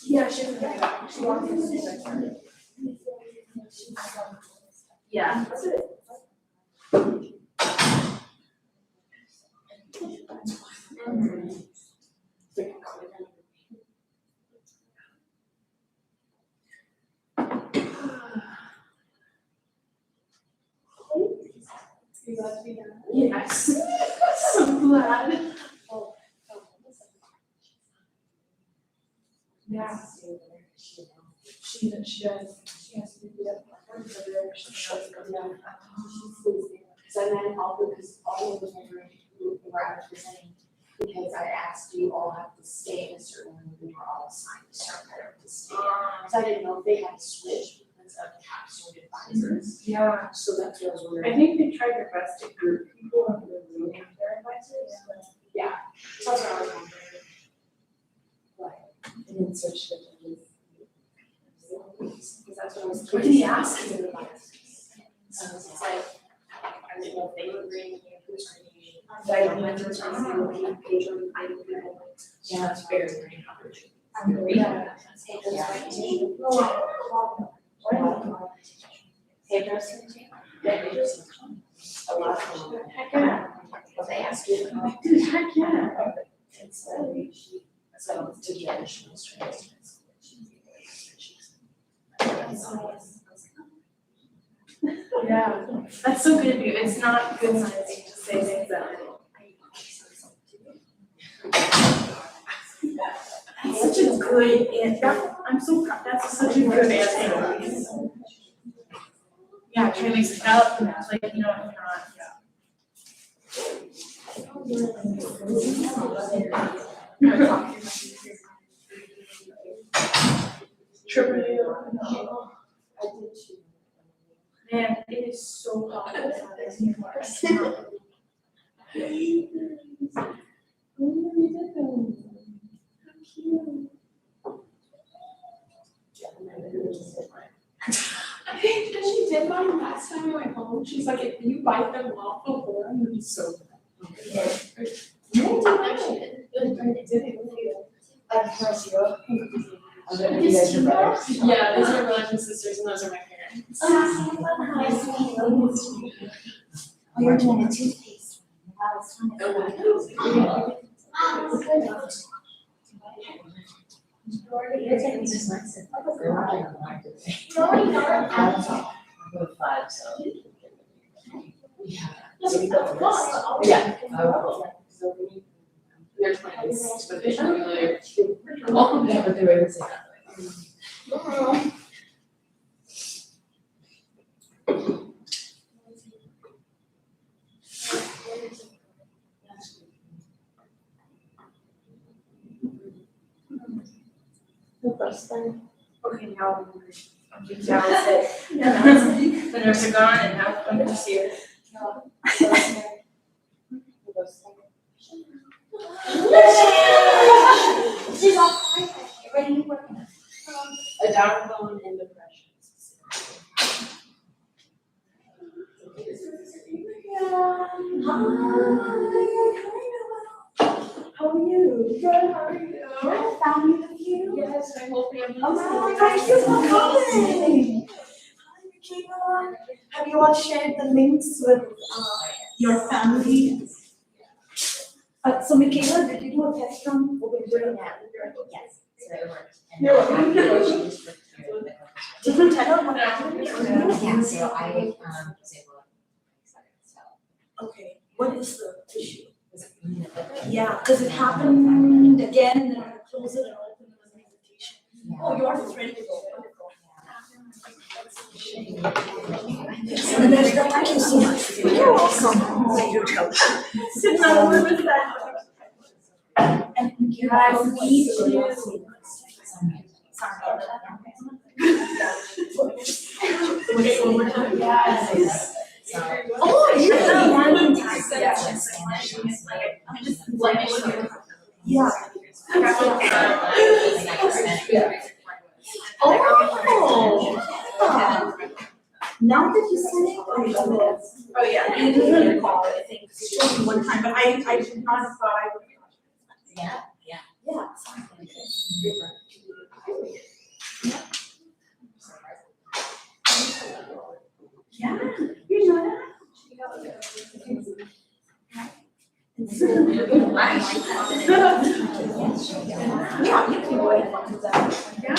Yeah, she walked in. Yeah. Yes. So glad. Yeah. She does. She has to do that. So then also because all of them were out of presenting, because I asked you all have to stay in a certain room, we were all assigned a certain letter to stay. So I didn't know if they had to switch because of Capstone advisors. Yeah. So that's what I was wondering. I think they tried their best to group people in the room with their advisors, but. Yeah, so that's what I was wondering. And then switch to Because that's what I was. What did he ask? So it's like, I didn't know if they were agreeing with me, if it was agreeing. I don't know if it's on the page or I don't know. Yeah, it's very, very hard. I'm very. Yeah. Hey, Justin. Yeah, they just. A lot of them. Heck yeah. But they ask you. Dude, heck yeah. It's so it's to traditional strengths. Yeah, that's so good of you. It's not good science to say things that. That's such a good answer. I'm so proud. That's such a good answer. Yeah, try to mix it up and it's like, you know, if not, Man, it is so hot outside. I think that she did mine last time I went home. She's like, if you bite them off before, I'm gonna be so bad. No, I didn't. Yeah, these are brothers and sisters, and those are my parents. Oh, you're doing a toothpaste. You're taking this lesson. I'm going 5, so. Yeah. Yeah. They're twins, but they're really. Yeah, but they were the same. The first thing. Okay, now I'm down sit. The nurse are gone and now I'm just here. She's all fine. Ready to work. A down bone and depression. How are you? Good, how are you? I found you. Yes, I hope you have. Oh, thank you for coming. Hi, Michaela. Have you all shared the links with your family? So Michaela, did you do a test run? Yes, so it worked. And You're welcome. applications for Did you tell her what happened? Yeah, so I was able to, so. Okay, what is the issue? Was it in the- Yeah, because it happened again, then I closed it and opened it as an invitation. Yeah. Oh, yours is ready to go. Thank you so much. You're welcome. Sit down, where was that? And you Guys, guys we need too. to. Okay, one more time. Yes. Oh, I know yeah. one time that's in Spanish, and it's like, I'm just like, Yeah. Oh. Yeah. Now that you said it, I will. Oh, yeah. You didn't recall, I think, she told me one time, but I should not have thought I would. Yeah, Yeah. Yeah, you know that? Yeah, you can go ahead and do that. Yeah.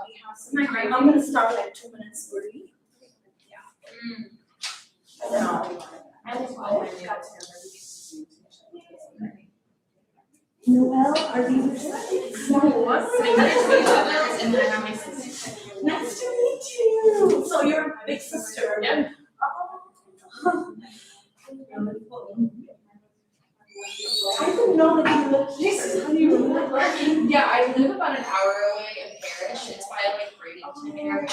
We have some time. I'm gonna start like 2 minutes early. I know. I just got to know. Noel, are you? Nice to meet you. So you're a big sister. Yeah. Oh. I didn't know that you lived here. How do you live? Yeah, I live about an hour away in Parrish. It's by like Bradenton area.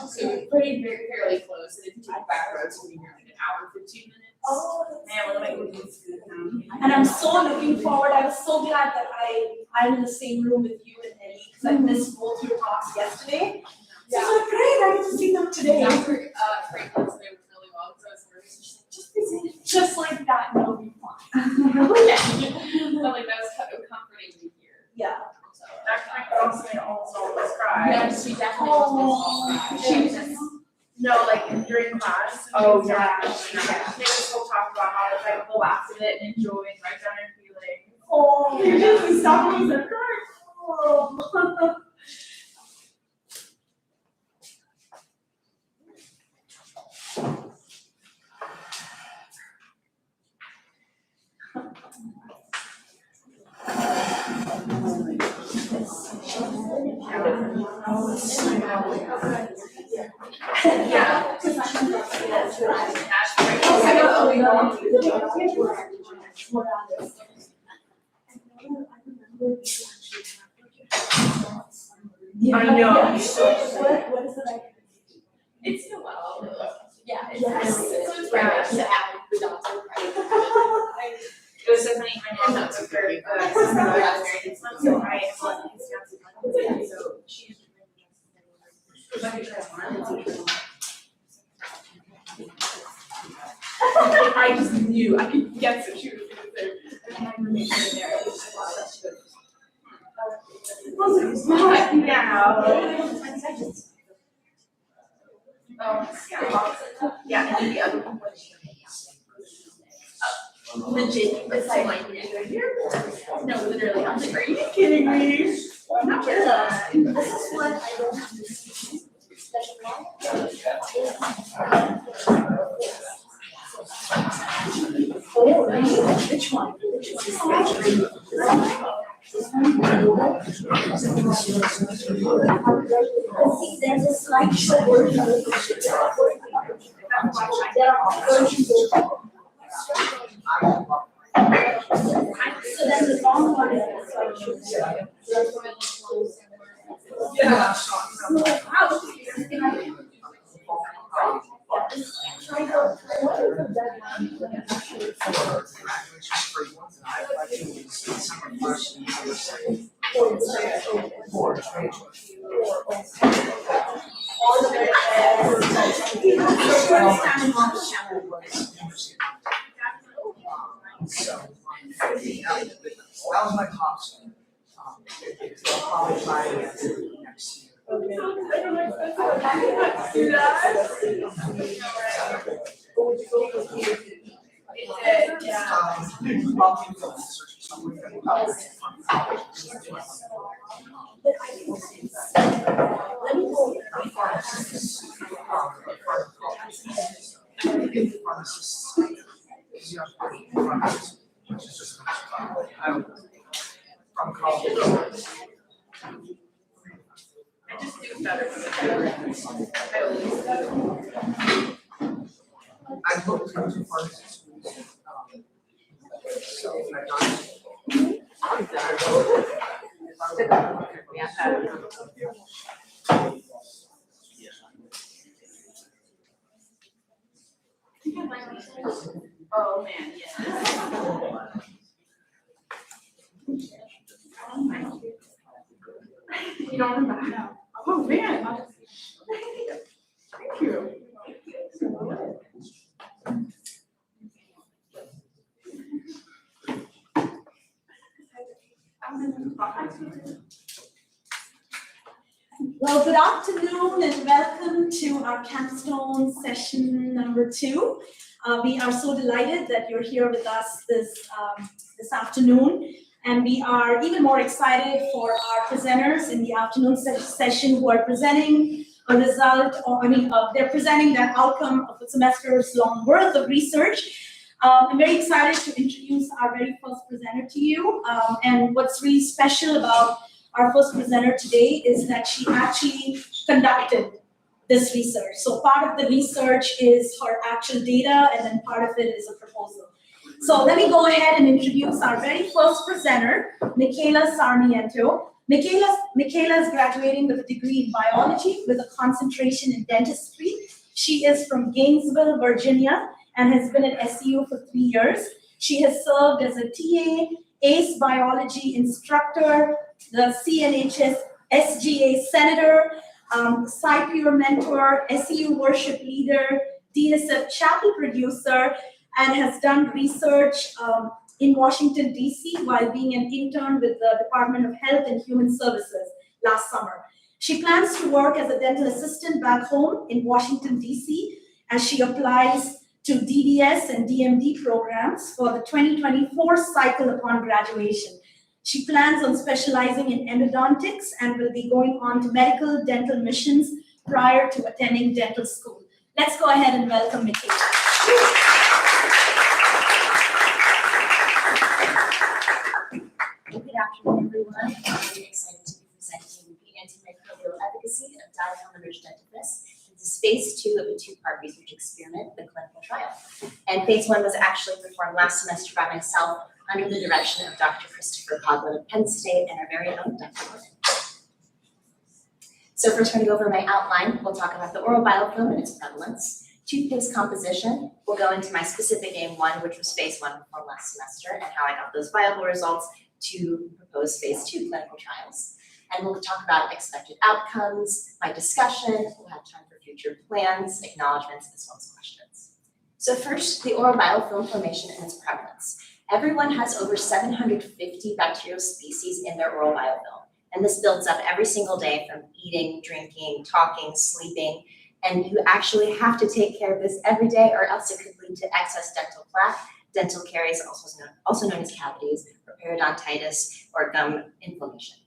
So pretty fairly close. And if you take back roads, you'll be here in like an hour, 15 minutes. Oh, Man, what am I going to do? and I'm so looking forward. I was so glad that I'm in the same room with you and Eddie because I missed both your talks yesterday. So it's like, great, I get to see them today. Dr. Franklin said it was really well because I was nervous. She's like, just visit. Just like that, and it'll be fine. Okay. But like that was comforting to hear. Yeah. So, Dr. Franklin also always cried. yeah, she definitely was. She was just, no, like during class. Oh, yeah. They just will talk about how it's like the last of it and enjoy and write down their feelings. Oh, you just stop me and cry. Oh. Yeah. I know. What is it like? It's been well. Yeah, it's Yes. it's right. Yeah, the doctor. It was so funny, my mom was very good. So I so she I just knew, I could guess what she was gonna say. And I remained there, it was just such good. Yeah, and then the other one was. Legit, it's like, no, literally, I was like, are you kidding me? Not really. This is what I don't have to see. Oh, really? Which one? See, there's a slideshow version of the there are versions of so then the long one is the slideshow. Yeah. So, that was my Capstone. I'll probably try again next year. Probably for research or something. Let me go. From college. I just do better with I looked into pharmacy schools. So I got. You don't remember? No. Oh, man. Thank you. Well, good afternoon and welcome to our Capstone session number 2. We are so delighted that you're here with us this afternoon, and we are even more excited for our presenters in the afternoon session who are presenting a result, they're presenting that outcome of a semester's long worth of research. I'm very excited to introduce our very first presenter to you, and what's really special about our first presenter today is that she actually conducted this research. So part of the research is her actual data, and then part of it is a proposal. So let me go ahead and introduce our very first presenter, Michaela Sarmiento. Michaela is graduating with a degree in biology with a concentration in dentistry. She is from Gainesville, Virginia, and has been at SEU for 3 years. She has served as a TA, ACE biology instructor, the CNHS SGA senator, SciPure mentor, SEU worship leader, DSF chapel producer, and has done research in Washington, D.C. while being an intern with the Department of Health and Human Services last summer. She plans to work as a dental assistant back home in Washington, D.C. as she applies to DDS and DMD programs for the 2024 cycle upon graduation. She plans on specializing in endodontics and will be going on to medical dental missions prior to attending dental school. Let's go ahead and welcome Michaela. Good afternoon, everyone. I'm really excited to be presenting the antimicrobial efficacy of diethyl-enriched dentifrice. This is phase 2 of a 2-part research experiment, the clinical trial. And phase 1 was actually performed last semester by myself under the direction of Dr. Christopher Coughlin of Penn State and our very own Dr. Gordon. So first we're going to go over my outline. We'll talk about the oral biofilm and its prevalence. Toothpaste composition. We'll go into my specific aim 1, which was phase 1 from last semester, and how I got those viable results to propose phase 2 clinical trials. And we'll talk about expected outcomes, my discussion. We'll have time for future plans, acknowledgements, as well as questions. So first, the oral biofilm formation and its prevalence. Everyone has over 750 bacterial species in their oral biofilm, and this builds up every single day from eating, drinking, talking, sleeping, and you actually have to take care of this every day or else it could lead to excess dental plaque, dental caries, also known as cavities, or periodontitis, or gum inflammation.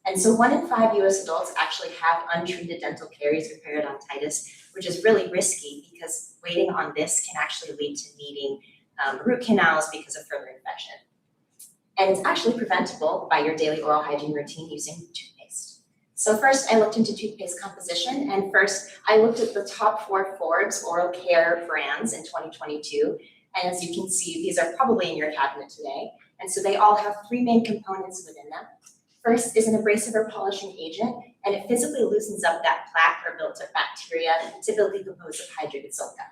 And so 1 in 5 US adults actually have untreated dental caries or periodontitis, which is really risky because waiting on this can actually lead to needing root canals because of further infection. And it's actually preventable by your daily oral hygiene routine using toothpaste. So first I looked into toothpaste composition, and first I looked at the top 4 Forbes oral care brands in 2022. And as you can see, these are probably in your cabinet today. And so they all have 3 main components within them. First is an abrasive or polishing agent, and it physically loosens up that plaque or built-up bacteria, typically composed of hydrated silica.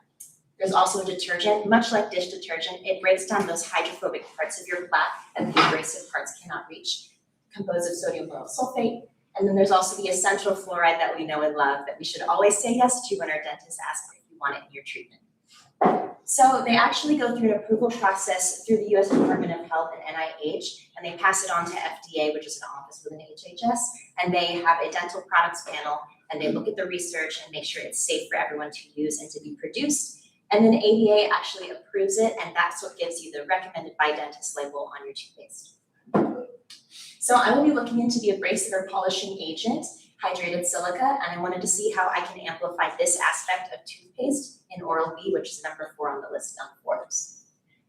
There's also a detergent. Much like dish detergent, it breaks down those hydrophobic parts of your plaque that the abrasive parts cannot reach, composed of sodium lauryl sulfate. And then there's also the essential fluoride that we know and love that we should always say yes to when our dentist asks if you want it in your treatment. So they actually go through an approval process through the US Department of Health and NIH, and they pass it on to FDA, which is an office within HHS, and they have a dental products panel, and they look at the research and make sure it's safe for everyone to use and to be produced. And then ADA actually approves it, and that's what gives you the recommended by dentist label on your toothpaste. So I will be looking into the abrasive or polishing agent, hydrated silica, and I wanted to see how I can amplify this aspect of toothpaste in Oral B, which is number 4 on the list on Forbes.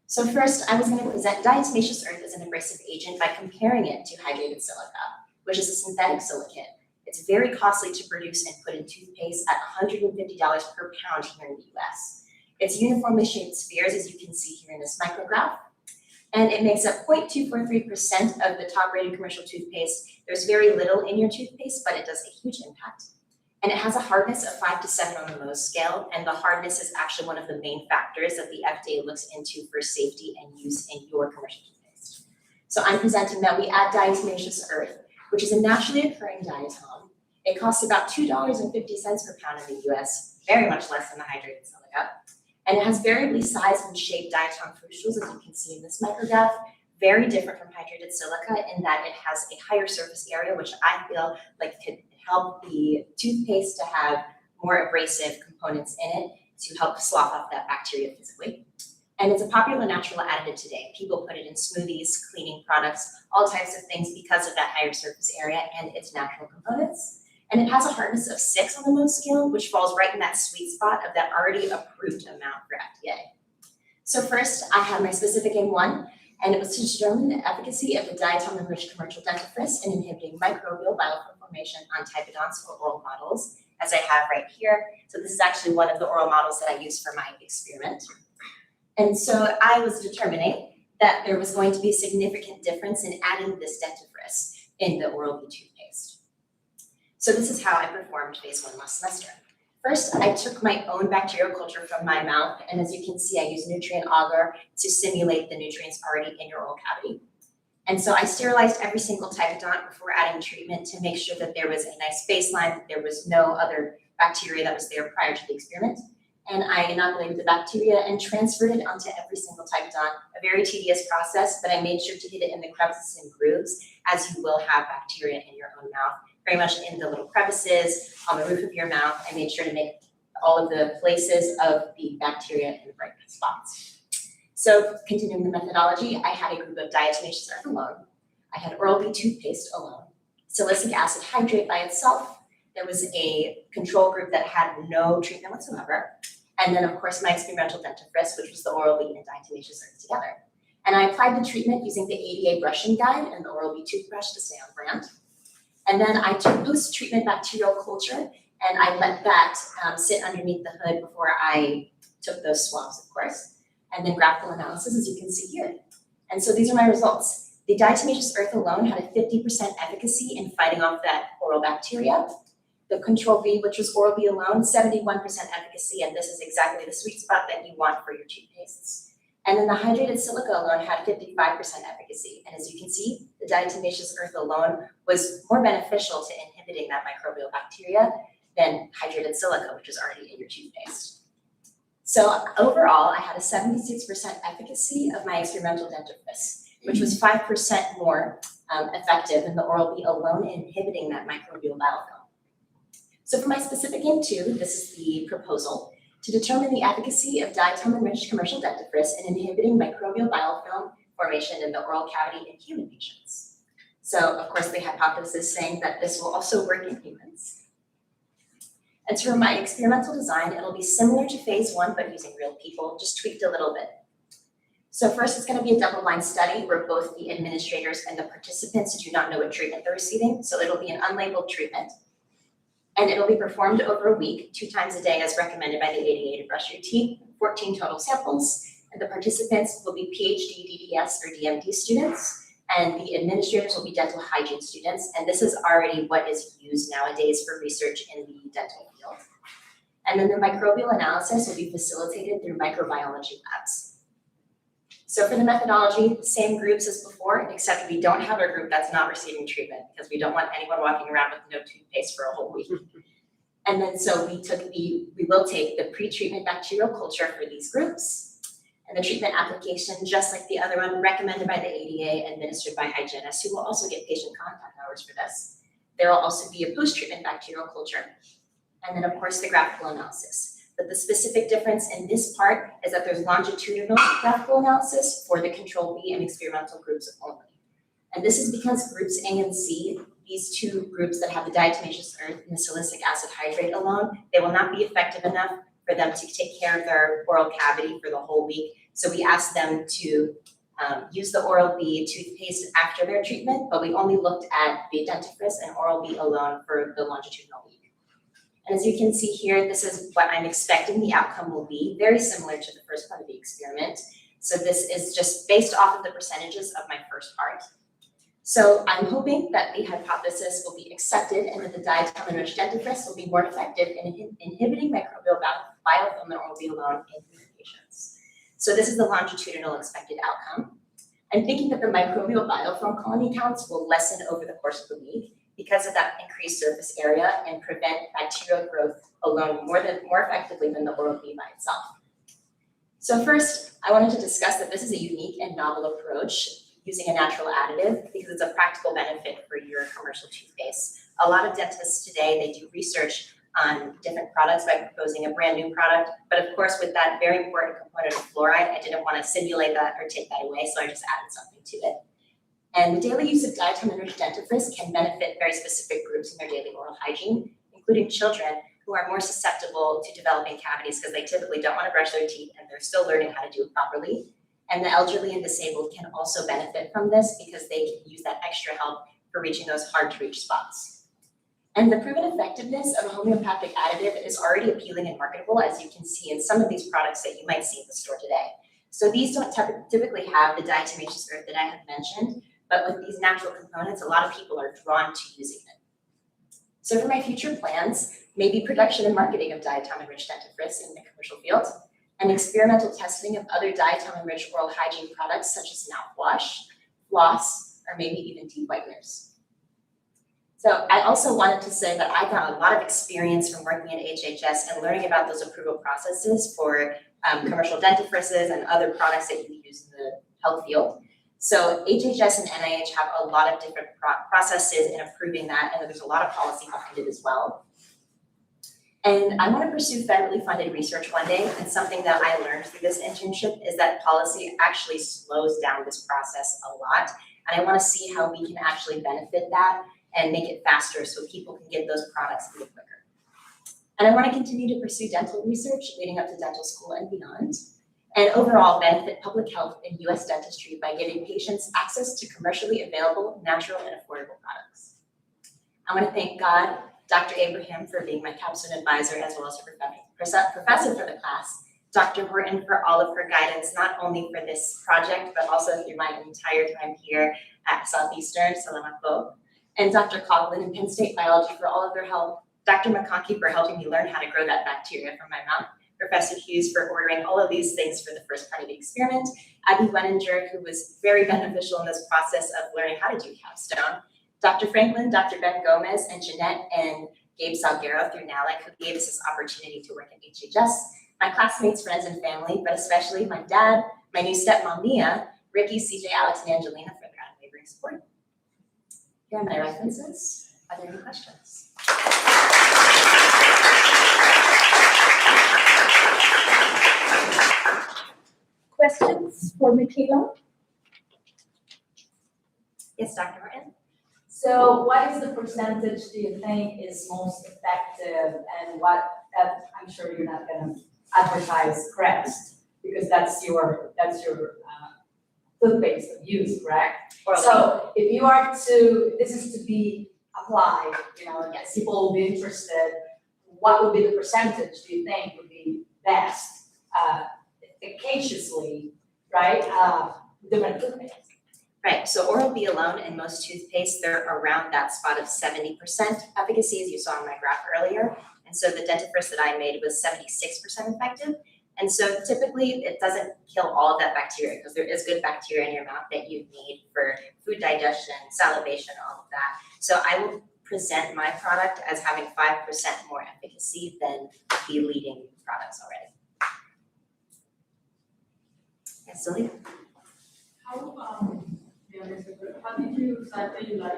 So first, I was going to present diatomaceous earth as an abrasive agent by comparing it to hydrated silica, which is a synthetic silicate. It's very costly to produce and put in toothpaste at $150 per pound here in the US. It's uniformly shaped spheres, as you can see here in this micrograph, and it makes up 0.243% of the top-rated commercial toothpaste. There's very little in your toothpaste, but it does a huge impact. And it has a hardness of 5 to 7 on the Mohs scale, and the hardness is actually one of the main factors that the FDA looks into for safety and use in your commercial toothpaste. So I'm presenting that we add diatomaceous earth, which is a naturally occurring diatom. It costs about $2.50 per pound in the US, very much less than the hydrated silica. And it has variably sized and shaped diatom crucials, as you can see in this micrograph, very different from hydrated silica in that it has a higher surface area, which I feel like could help the toothpaste to have more abrasive components in it to help slough off that bacteria physically. And it's a popular natural additive today. People put it in smoothies, cleaning products, all types of things because of that higher surface area and its natural components. And it has a hardness of 6 on the Mohs scale, which falls right in that sweet spot of that already approved amount for FDA. So first, I have my specific aim 1, and it was to determine the efficacy of the diatom-enriched commercial dentifrice in inhibiting microbial biofilm formation on typodonts or oral models, as I have right here. So this is actually one of the oral models that I used for my experiment. And so I was determining that there was going to be a significant difference in adding this dentifrice in the Oral-B toothpaste. So this is how I performed phase 1 last semester. First, I took my own bacterial culture from my mouth, and as you can see, I used nutrient agar to simulate the nutrients already in your oral cavity. And so I sterilized every single typodont before adding treatment to make sure that there was a nice baseline, that there was no other bacteria that was there prior to the experiment. And I inoculated the bacteria and transferred it onto every single typodont, a very tedious process, but I made sure to hit it in the crevices and grooves, as you will have bacteria in your own mouth, very much in the little crevices, on the roof of your mouth. I made sure to make all of the places of the bacteria in the right spots. So continuing the methodology, I had a group of diatomaceous earth alone. I had Oral-B toothpaste alone, silicic acid hydrate by itself. There was a control group that had no treatment whatsoever. And then of course my experimental dentifrice, which was the Oral-B and diatomaceous earth together. And I applied the treatment using the ADA brushing guide and the Oral-B toothbrush to stay on brand. And then I took post-treatment bacterial culture and I let that sit underneath the hood before I took those swabs, of course. And then graphical analysis, as you can see here. And so these are my results. The diatomaceous earth alone had a 50% efficacy in fighting off that oral bacteria. The control B, which was Oral-B alone, 71% efficacy, and this is exactly the sweet spot that you want for your toothpastes. And then the hydrated silica alone had 55% efficacy. And as you can see, the diatomaceous earth alone was more beneficial to inhibiting that microbial bacteria than hydrated silica, which is already in your toothpaste. So overall, I had a 76% efficacy of my experimental dentifrice, which was 5% more effective than the Oral-B alone in inhibiting that microbial biofilm. So for my specific aim 2, this is the proposal, to determine the efficacy of diatom-enriched commercial dentifrice in inhibiting microbial biofilm formation in the oral cavity in human patients. So of course the hypothesis saying that this will also work in humans. And for my experimental design, it'll be similar to phase 1, but using real people, just tweaked a little bit. So first, it's going to be a double-blind study where both the administrators and the participants do not know what treatment they're receiving. So it'll be an unlabeled treatment. And it'll be performed over a week, 2 times a day as recommended by the ADA to brush your teeth, 14 total samples. And the participants will be PhD, DDS, or DMD students. And the administrators will be dental hygiene students. And this is already what is used nowadays for research in the dental field. And then the microbial analysis will be facilitated through microbiology labs. So for the methodology, the same groups as before, except we don't have a group that's not receiving treatment because we don't want anyone walking around with no toothpaste for a whole week. And then so we will take the pre-treatment bacterial culture for these groups. And the treatment application, just like the other one, recommended by the ADA, administered by hygienists, who will also get patient contact hours for this. There will also be a post-treatment bacterial culture. And then of course the graphical analysis. But the specific difference in this part is that there's longitudinal graphical analysis for the control B and experimental groups only. And this is because groups A and C, these 2 groups that have the diatomaceous earth and the silicic acid hydrate alone, they will not be effective enough for them to take care of their oral cavity for the whole week. So we asked them to use the Oral-B toothpaste after their treatment, but we only looked at the dentifrice and Oral-B alone for the longitudinal week. And as you can see here, this is what I'm expecting the outcome will be, very similar to the first part of the experiment. So this is just based off of the percentages of my first part. So I'm hoping that the hypothesis will be accepted and that the diatom-enriched dentifrice will be more effective in inhibiting microbial biofilm than Oral-B alone in human patients. So this is the longitudinal expected outcome. and thinking that the microbial biofilm colony counts will lessen over the course of the week because of that increased surface area and prevent bacterial growth alone more effectively than the oral B by itself. So first, I wanted to discuss that this is a unique and novel approach using a natural additive because it's a practical benefit for your commercial toothpaste. A lot of dentists today, they do research on different products by proposing a brand new product, but of course with that very important component of fluoride, I didn't want to simulate that or take that away, so I just added something to it. And the daily use of diatom-enriched dentifrice can benefit very specific groups in their daily oral hygiene, including children who are more susceptible to developing cavities because they typically don't want to brush their teeth and they're still learning how to do it properly. And the elderly and disabled can also benefit from this because they can use that extra help for reaching those hard to reach spots. And the proven effectiveness of a homeopathic additive is already appealing and marketable, as you can see in some of these products that you might see in the store today. So these don't typically have the diatomaceous earth that I have mentioned, but with these natural components, a lot of people are drawn to using it. So for my future plans, maybe production and marketing of diatom-enriched dentifrice in the commercial field, and experimental testing of other diatom-enriched oral hygiene products such as mouthwash, floss, or maybe even teeth whiteners. So I also wanted to say that I got a lot of experience from working at HHS and learning about those approval processes for commercial dentifrices and other products that you use in the health field. So HHS and NIH have a lot of different processes in approving that, and there's a lot of policy behind it as well. And I want to pursue federally funded research one day, and something that I learned through this internship is that policy actually slows down this process a lot, and I want to see how we can actually benefit that and make it faster so people can get those products a little quicker. And I want to continue to pursue dental research leading up to dental school and beyond, and overall benefit public health in US dentistry by giving patients access to commercially available, natural, and affordable products. I want to thank God, Dr. Abraham for being my Capstone advisor as well as a professor for the class, Dr. Horton for all of her guidance, not only for this project, but also through my entire time here at Southeastern, Salamat po, and Dr. Coughlin in Penn State Biology for all of their help, Dr. McConkey for helping me learn how to grow that bacteria from my mouth, Professor Hughes for ordering all of these things for the first part of the experiment, Abby Weninger, who was very beneficial in this process of learning how to do Capstone, Dr. Franklin, Dr. Ben Gomez, and Jeanette and Gabe Salguero through NALEC, who gave us this opportunity to work at HHS, my classmates, friends, and family, but especially my dad, my new stepmom, Mia, Ricky, CJ, Alex, and Angelina for their unwavering support. Here are my references. Are there any questions? Questions for Michaela? Yes, Dr. Martin? So what is the percentage do you think is most effective, and what, I'm sure you're not gonna advertise Crest, because that's your toothpaste of use, correct? So if you are to, this is to be applied, you know, yes, people will be interested, what would be the percentage do you think would be best, efficaciously, right, different toothpaste? Right, so Oral-B alone and most toothpaste, they're around that spot of 70% efficacy, as you saw in my graph earlier. And so the dentifrice that I made was 76% effective. And so typically it doesn't kill all of that bacteria because there is good bacteria in your mouth that you need for food digestion, salivation, all of that. So I will present my product as having 5% more efficacy than the leading products already. Yes, Celia? How did you exactly like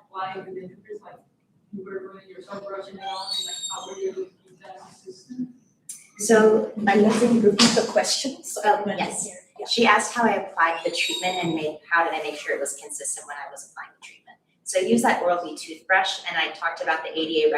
apply the dentifrice? Like you were doing yourself brushing it on, and like how were you able to keep that consistent? So I can repeat the questions. yes, she asked how I applied the treatment and how did I make sure it was consistent when I was applying the treatment. So I used that Oral-B toothbrush, and I talked about the ADA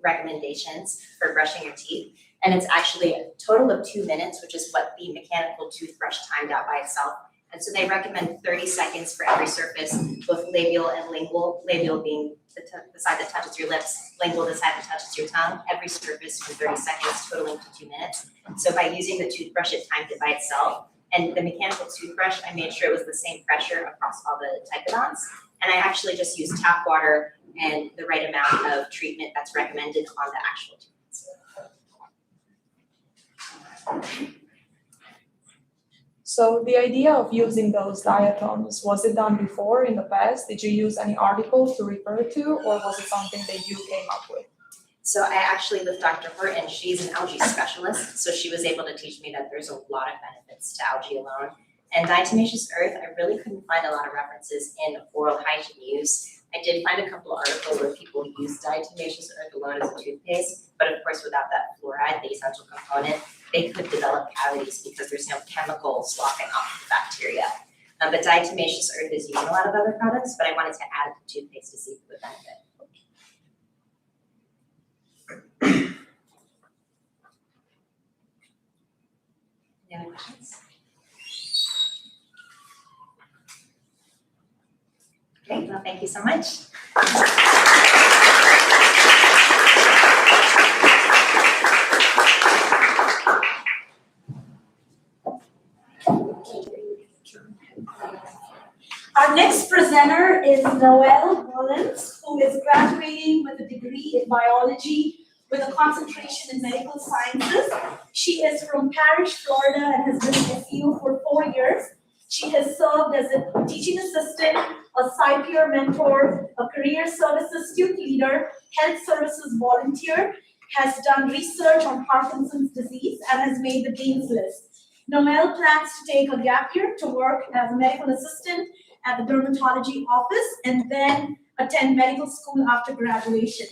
recommendations for brushing your teeth. And it's actually a total of 2 minutes, which is what the mechanical toothbrush timed out by itself. And so they recommend 30 seconds for every surface, both labial and lingual, labial being the side that touches your lips, lingual the side that touches your tongue, every surface for 30 seconds, totaling to 2 minutes. So by using the toothbrush, it timed it by itself. And the mechanical toothbrush, I made sure it was the same pressure across all the typodonts. And I actually just used tap water and the right amount of treatment that's recommended on the actual toothpaste. So the idea of using those diatoms, was it done before in the past? Did you use any articles to refer to, or was it something that you came up with? So I actually, with Dr. Horton, she's an algae specialist, so she was able to teach me that there's a lot of benefits to algae alone. And diatomaceous earth, I really couldn't find a lot of references in oral hygiene use. I did find a couple of articles where people use diatomaceous earth alone as a toothpaste, but of course without that fluoride, the essential component, they could develop cavities because there's no chemical sloughing off the bacteria. But diatomaceous earth is used in a lot of other products, but I wanted to add it to toothpaste to see if it would benefit. Any other questions? Okay, well, thank you so much. Our next presenter is Noelle Mullins, who is graduating with a degree in biology with a concentration in medical sciences. She is from Parrish, Florida, and has been in SU for 4 years. She has served as a teaching assistant, a side peer mentor, a career services student leader, health services volunteer, has done research on Parkinson's disease, and has made the Dean's List. Noelle plans to take a gap year to work as a medical assistant at the dermatology office and then attend medical school after graduation.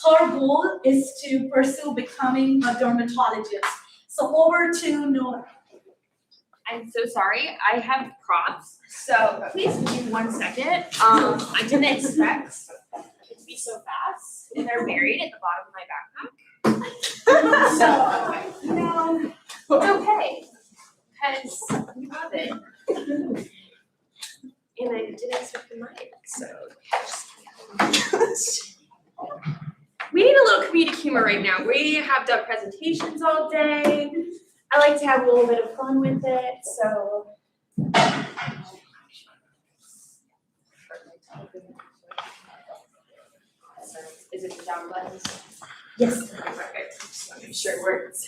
Her goal is to pursue becoming a dermatologist. So over to Noelle. I'm so sorry, I have props, so please give me 1 second. I didn't expect it to be so fast, and they're buried at the bottom of my backpack. So, you know, it's okay, because we love it. And I didn't expect the mic, so. We need a little comedic humor right now. We have done presentations all day. I like to have a little bit of fun with it, so. Is it the down buttons? Yes. Perfect. Just want to make sure it works.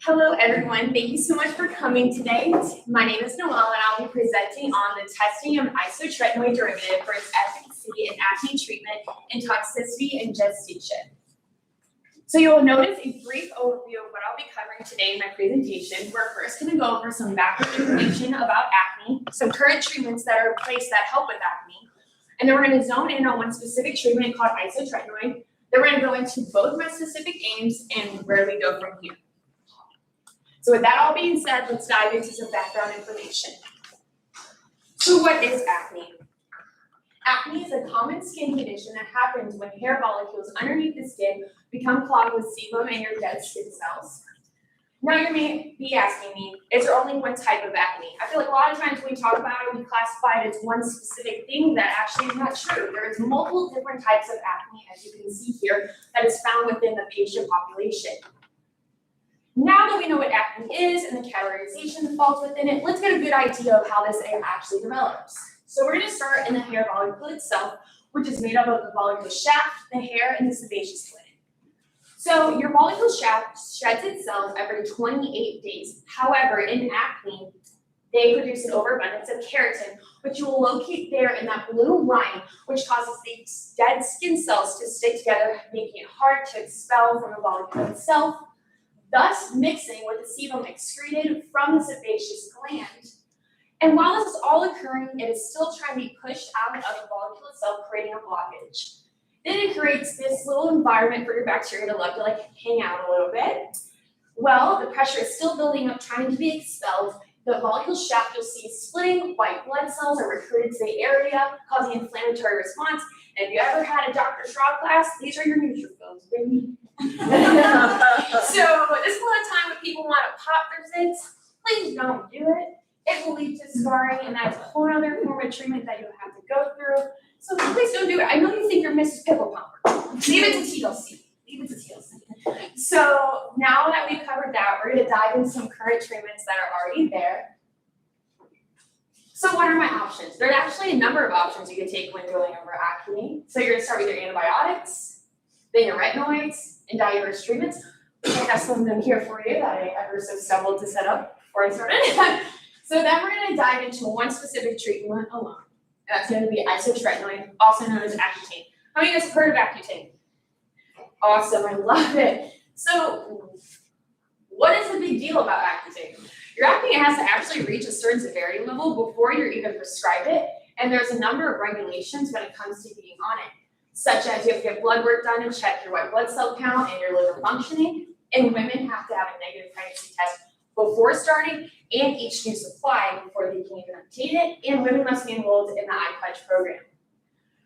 Hello, everyone. Thank you so much for coming today. My name is Noelle, and I'll be presenting on the testing of isotretinoin derivative for its efficacy in acne treatment and toxicity in gestation. So you'll notice a brief overview of what I'll be covering today in my presentation. We're first going to go over some background information about acne, some current treatments that are in place that help with acne, and then we're going to zone in on one specific treatment called isotretinoin. Then we're going to go into both my specific aims and where we go from here. So with that all being said, let's dive into some background information. So what is acne? Acne is a common skin condition that happens when hair follicles underneath the skin become clogged with sebum and your dead skin cells. Now you may be asking me, is there only one type of acne? I feel like a lot of times when we talk about it, we classify it as one specific thing that actually is not true. There is multiple different types of acne, as you can see here, that is found within the patient population. Now that we know what acne is and the categorization that falls within it, let's get a good idea of how this actually develops. So we're going to start in the hair follicle itself, which is made up of the follicle shaft, the hair, and the sebaceous gland. So your follicle shaft sheds its cells every 28 days. However, in acne, they produce an overabundance of keratin, which you will locate there in that blue line, which causes the dead skin cells to stick together, making it hard to expel from the follicle itself, thus mixing with the sebum excreted from the sebaceous gland. And while this is all occurring, it is still trying to be pushed out of the follicle itself, creating a blockage. Then it creates this little environment for your bacteria to love to hang out a little bit. Well, the pressure is still building up, trying to be expelled. The follicle shaft you'll see is splitting, white blood cells are recruited to the area, causing inflammatory response. And if you ever had a Dr. Schraub class, these are your neutrophils, baby. So this is a lot of time when people want to pop their zits. Please don't do it. It will lead to scarring, and that's a whole other form of treatment that you'll have to go through. So please don't do it. I know you think you're Mrs. Pickle Pumper. Leave it to TLC. Leave it to TLC. So now that we've covered that, we're going to dive into some current treatments that are already there. So what are my options? There's actually a number of options you can take when going over acne. So you're going to start with your antibiotics, then your retinoids, and diverse treatments. I have some of them here for you that I ever so stumbled to set up before I started. So then we're gonna dive into one specific treatment alone. And that's gonna be isotretinoin, also known as Accutane. How many of you guys have heard of Accutane? Awesome, I love it. So what is the big deal about Accutane? Your acne has to actually reach a certain severity level before you're even prescribed it. And there's a number of regulations when it comes to being on it, such as you have to get blood work done and check your white blood cell count and your liver functioning. And women have to have a negative pregnancy test before starting and each new supply before they can even obtain it. And women must be enrolled in the iPledge program.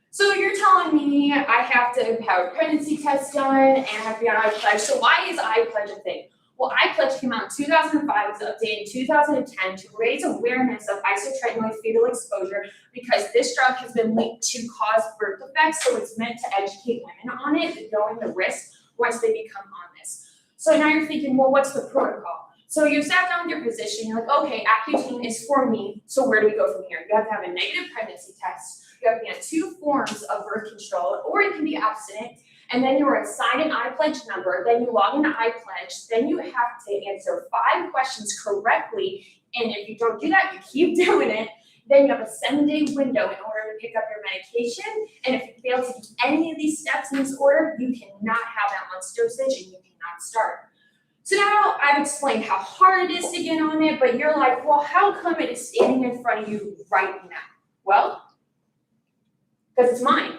So you're telling me I have to have a pregnancy test done and I have to be on iPledge. So why is iPledge a thing? Well, iPledge came out in 2005, it was updated in 2010 to raise awareness of isotretinoin fetal exposure because this drug has been linked to cause birth defects, so it's meant to educate women on it, knowing the risk once they become on this. So now you're thinking, well, what's the protocol? So you sat down with your physician, you're like, okay, Accutane is for me, so where do we go from here? You have to have a negative pregnancy test, you have to be on 2 forms of birth control, or you can be abstinent, and then you are assigned an iPledge number, then you log into iPledge, then you have to answer 5 questions correctly, and if you don't do that, you keep doing it, then you have a 7-day window in order to pick up your medication, and if you fail to do any of these steps in this order, you cannot have that month's dosage and you cannot start. So now I've explained how hard it is to get on it, but you're like, well, how come it is standing in front of you right now? Well, because it's mine.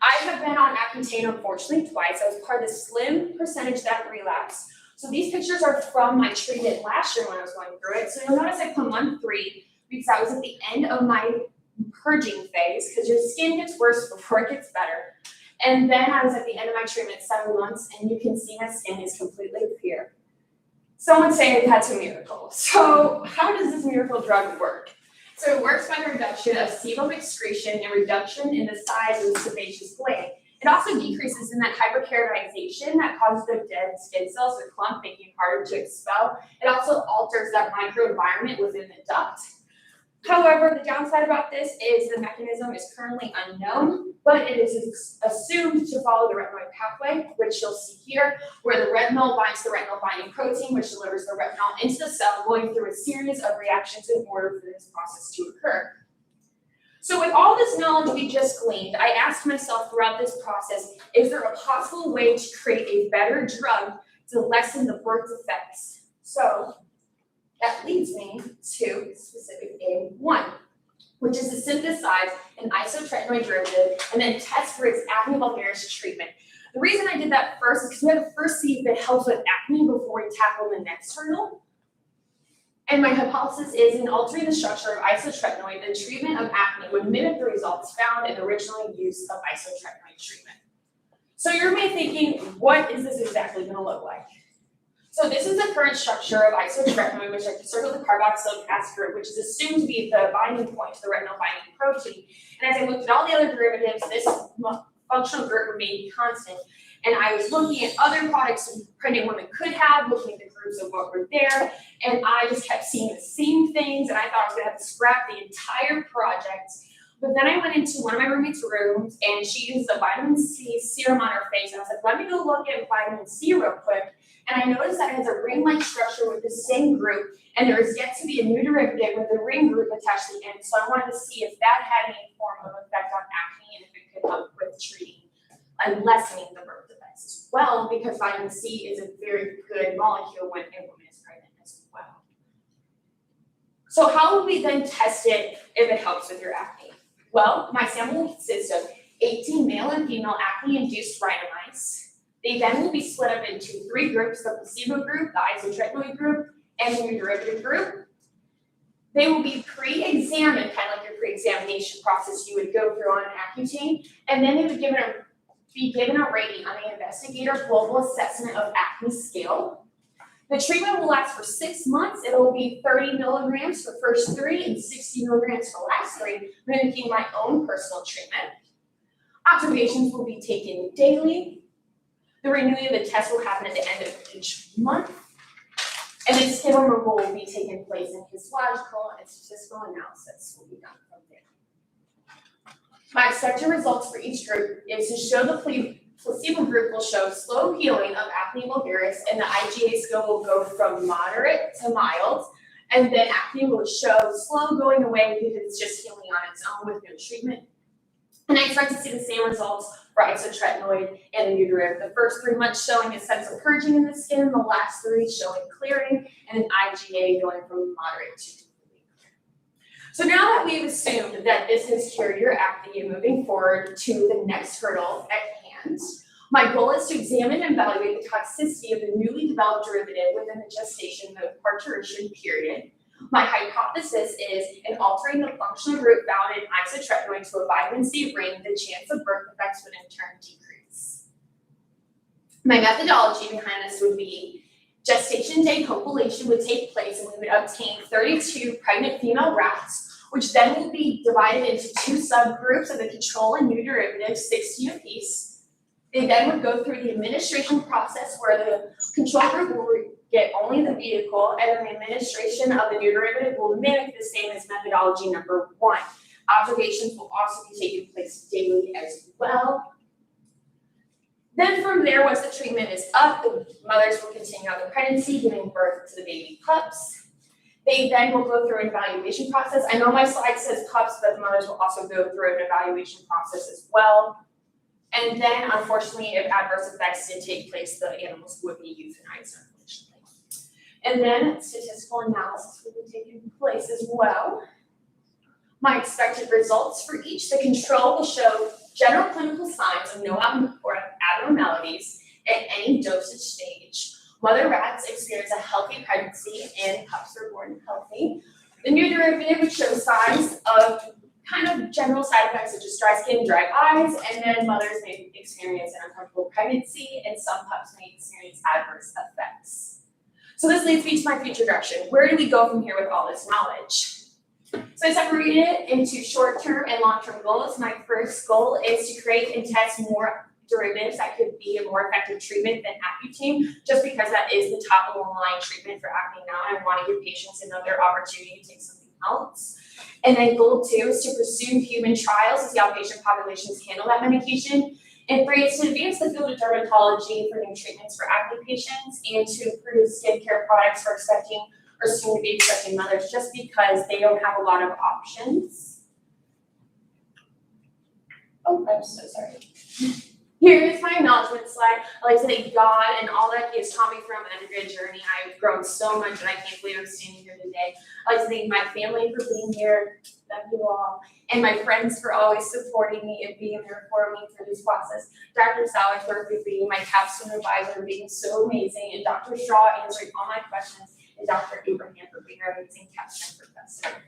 I have been on Accutane, unfortunately, twice. I was part of the slim percentage that relapsed. So these pictures are from my treatment last year when I was going through it. So you'll notice I put month 3 because I was at the end of my purging phase because your skin gets worse before it gets better. And then I was at the end of my treatment, 7 months, and you can see my skin is completely clear. Someone saying that's a miracle. So how does this miracle drug work? So it works by the reduction of sebum excretion and reduction in the size of the sebaceous gland. It also decreases in that hyperkeratinization that causes the dead skin cells to clump, making it harder to expel. It also alters that microenvironment within the duct. However, the downside about this is the mechanism is currently unknown, but it is assumed to follow the retinoid pathway, which you'll see here, where the retinol binds to the retinol binding protein, which delivers the retinol into the cell, going through a series of reactions in order for this process to occur. So with all this knowledge we just gleaned, I asked myself throughout this process, is there a possible way to create a better drug to lessen the birth effects? So that leads me to specific aim 1, which is to synthesize an isotretinoid derivative and then test for its acne vulgaris treatment. The reason I did that first is because we had to first see if it helps with acne before we tackle the next hurdle. And my hypothesis is in altering the structure of isotretinoid, the treatment of acne would mimic the results found in the original use of isotretinoid treatment. So you're maybe thinking, what is this exactly going to look like? So this is the current structure of isotretinoid, which I circled the carboxylic acid group, which is assumed to be the binding point to the retinol binding protein. And as I looked at all the other derivatives, this functional group remained constant. And I was looking at other products pregnant women could have, looking at the groups of what were there, and I just kept seeing the same things, and I thought I was gonna have to scrap the entire project. But then I went into one of my roommate's rooms, and she used a vitamin C serum on her face, and I was like, let me go look at vitamin C real quick. And I noticed that it has a ring-like structure with the same group, and there is yet to be a new derivative with a ring group attached to the end. So I wanted to see if that had any form of effect on acne and if it could help with treating and lessening the birth effects as well, because vitamin C is a very good molecule when a woman is pregnant as well. So how will we then test it if it helps with your acne? Well, my sample will consist of 18 male and female acne-induced rhinomice. They then will be split up into 3 groups, the placebo group, the isotretinoid group, and the derivative group. They will be pre-examined, kind of like your pre-examination process you would go through on an Accutane, and then they would be given a rating on the Investigator Global Assessment of Acne Scale. The treatment will last for 6 months. It will be 30 milligrams for the first 3 and 60 milligrams for the last 3, mimicking my own personal treatment. Observations will be taken daily. The renewing of the test will happen at the end of each month. And then skin removal will be taking place in histological and statistical analysis will be done from there. My expected results for each group is to show the placebo group will show slow healing of acne vulgaris, and the IGA scale will go from moderate to mild, And then acne will show slow going away because it's just healing on its own with no treatment. And I expect to see the same results for isotretinoid and the new derivative. The first 3 months showing a sense of purging in the skin, the last 3 showing clearing, and an IGA going from moderate to completely clear. So now that we've assumed that this has cured your acne and moving forward to the next hurdle at hand, my goal is to examine and evaluate the toxicity of the newly developed derivative within the gestation mode parturition period. My hypothesis is in altering the functional group found in isotretinoid to a vitamin C ring, the chance of birth effects would in turn decrease. My methodology behind this would be gestation day copulation would take place and we would obtain 32 pregnant female rats, which then will be divided into 2 subgroups of the control and new derivative, 60 apiece. They then would go through the administration process where the control group will get only the vehicle, and then the administration of the new derivative will mimic the same as methodology number 1. Observations will also be taking place daily as well. Then from there, once the treatment is up, the mothers will continue on the pregnancy, giving birth to the baby pups. They then will go through an evaluation process. I know my slide says pups, but the mothers will also go through an evaluation process as well. And then, unfortunately, if adverse effects did take place, the animals would be euthanized, unfortunately. And then statistical analysis will be taking place as well. My expected results for each, the control will show general clinical signs of no abnormalities at any dosage stage. Mother rats experience a healthy pregnancy and pups are born healthy. The new derivative would show signs of kind of general side effects such as dry skin, dry eyes, and then mothers may experience an uncomfortable pregnancy and some pups may experience adverse effects. So this leads me to my future direction. Where do we go from here with all this knowledge? So I separated it into short-term and long-term goals. My first goal is to create and test more derivatives that could be a more effective treatment than Accutane, just because that is the top of the line treatment for acne now. I want to give patients another opportunity to take something else. And then goal 2 is to pursue human trials to see how patient populations handle that medication. And 3 is to advance the field of dermatology for new treatments for acne patients and to produce skincare products for expecting or soon to be expecting mothers, just because they don't have a lot of options. Oh, I'm so sorry. Here is my acknowledgement slide. I like to thank God and all that He has taught me throughout my undergrad journey. I've grown so much and I can't believe I'm standing here today. I like to thank my family for being here, thank you all, and my friends for always supporting me and being there for me through this process. Dr. Salad for being my Capstone advisor, being so amazing, and Dr. Straw answering all my questions, and Dr. Abraham for being our amazing Capstone professor.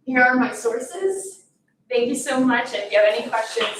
Here are my sources. Thank you so much, and if you have any questions.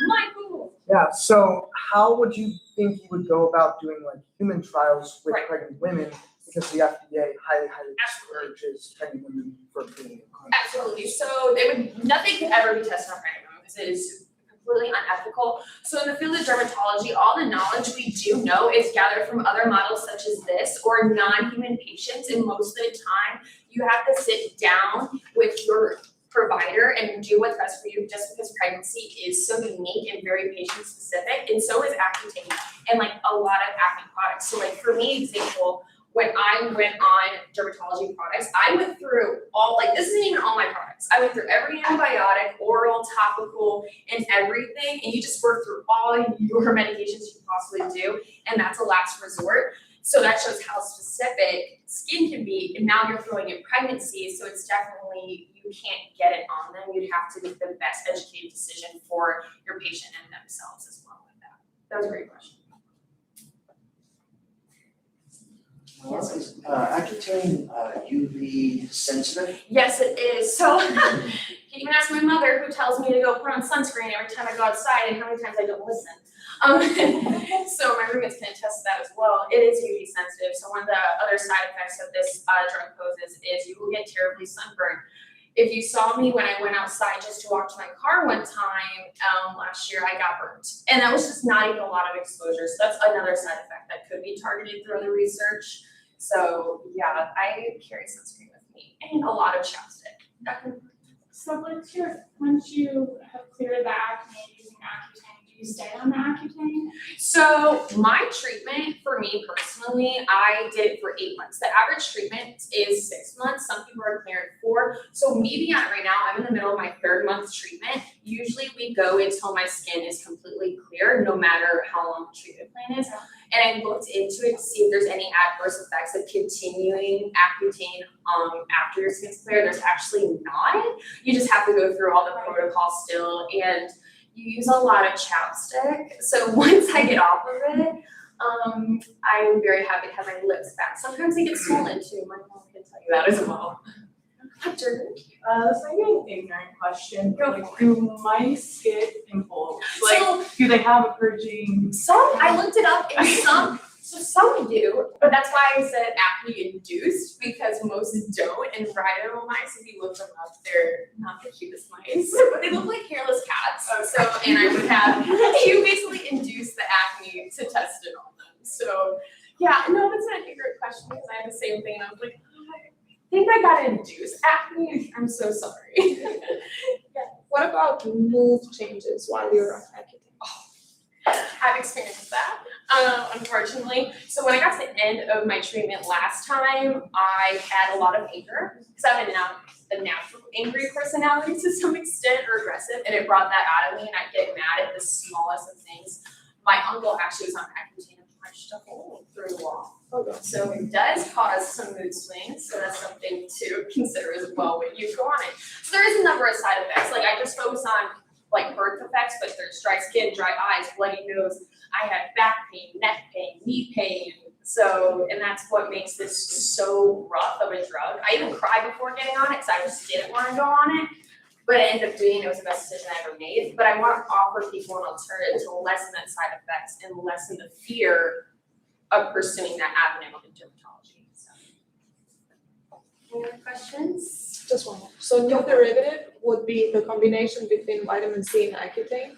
Michael. Yeah, so how would you think you would go about doing like human trials with Right. pregnant women? Because the FDA highly discourages pregnant women from being in clinical Absolutely. So nothing could ever be tested on pregnant women because it is completely unethical. So in the field of dermatology, all the knowledge we do know is gathered from other models such as this or non-human patients. And most of the time, you have to sit down with your provider and do what's best for you, just because pregnancy is so unique and very patient specific. And so is Accutane and like a lot of acne products. So like for me, example, when I went on dermatology products, I went through all, like this isn't even all my products. I went through every antibiotic, oral, topical, and everything. And you just work through all your medications you can possibly do. And that's a last resort. So that shows how specific skin can be. And now you're throwing in pregnancy. So it's definitely, you can't get it on them. You'd have to make the best educated decision for your patient and themselves as well with that. That was a great question. Is Accutane UV sensitive? Yes, it is. So you can even ask my mother, who tells me to go put on sunscreen every time I go outside, and how many times I don't listen. So my roommates can attest to that as well. It is UV sensitive. So one of the other side effects of this drug poses is you will get terribly sunburned. If you saw me when I went outside just to walk to my car one time last year, I got burnt. And that was just not even a lot of exposure. So that's another side effect that could be targeted through other research. So yeah, I carry sunscreen with me and a lot of chapstick. So once you have cleared the acne using Accutane? Do you stay on the Accutane? So my treatment, for me personally, I did it for 8 months. The average treatment is 6 months. Some people are cleared 4. So me being on it right now, I'm in the middle of my 3rd month treatment. Usually we go until my skin is completely clear, no matter how long the treatment plan is. And I looked into it to see if there's any adverse effects of continuing Accutane after your skin's clear. There's actually not. You just have to go through all the protocols still, and you use a lot of chapstick. So once I get off of it, I'm very happy to have my lips back. Sometimes they get swollen too. My mom can tell you that as well. After. It's like an ignorant question. Like, do mice get pimples? So- Like, do they have a purging? Some, I looked it up, and some do, but that's why I said acne induced, because most don't. And rhino mice, if you look them up, they're not the cutest mice, but they look like hairless cats. So, and I would have, you basically induce the acne to test it on them. So, yeah, no, that's not a ignorant question, because I had the same thing, and I was like, I think I got induced acne. I'm so sorry. What about mood changes while you're on Accutane? I've experienced that, unfortunately. So when I got to the end of my treatment last time, I had a lot of anger, because I'm a natural angry personality to some extent, or aggressive, and it brought that out of me, and I get mad at the smallest of things. My uncle actually was on Accutane and punched a hole through the wall. So it does cause some mood swings, so that's something to consider as well when you go on it. So there is a number of side effects. Like, I just focus on like birth effects, but there's dry skin, dry eyes, bloody nose. I had back pain, neck pain, knee pain. So, and that's what makes this so rough of a drug. I even cried before getting on it because I just didn't want to go on it. But I ended up doing it. It was the best decision I ever made. But I want to offer people an alternative to lessen that side effects and lessen the fear of pursuing that avenue in dermatology. So. Any other questions? Just one more. So new derivative would be the combination between vitamin C and Accutane?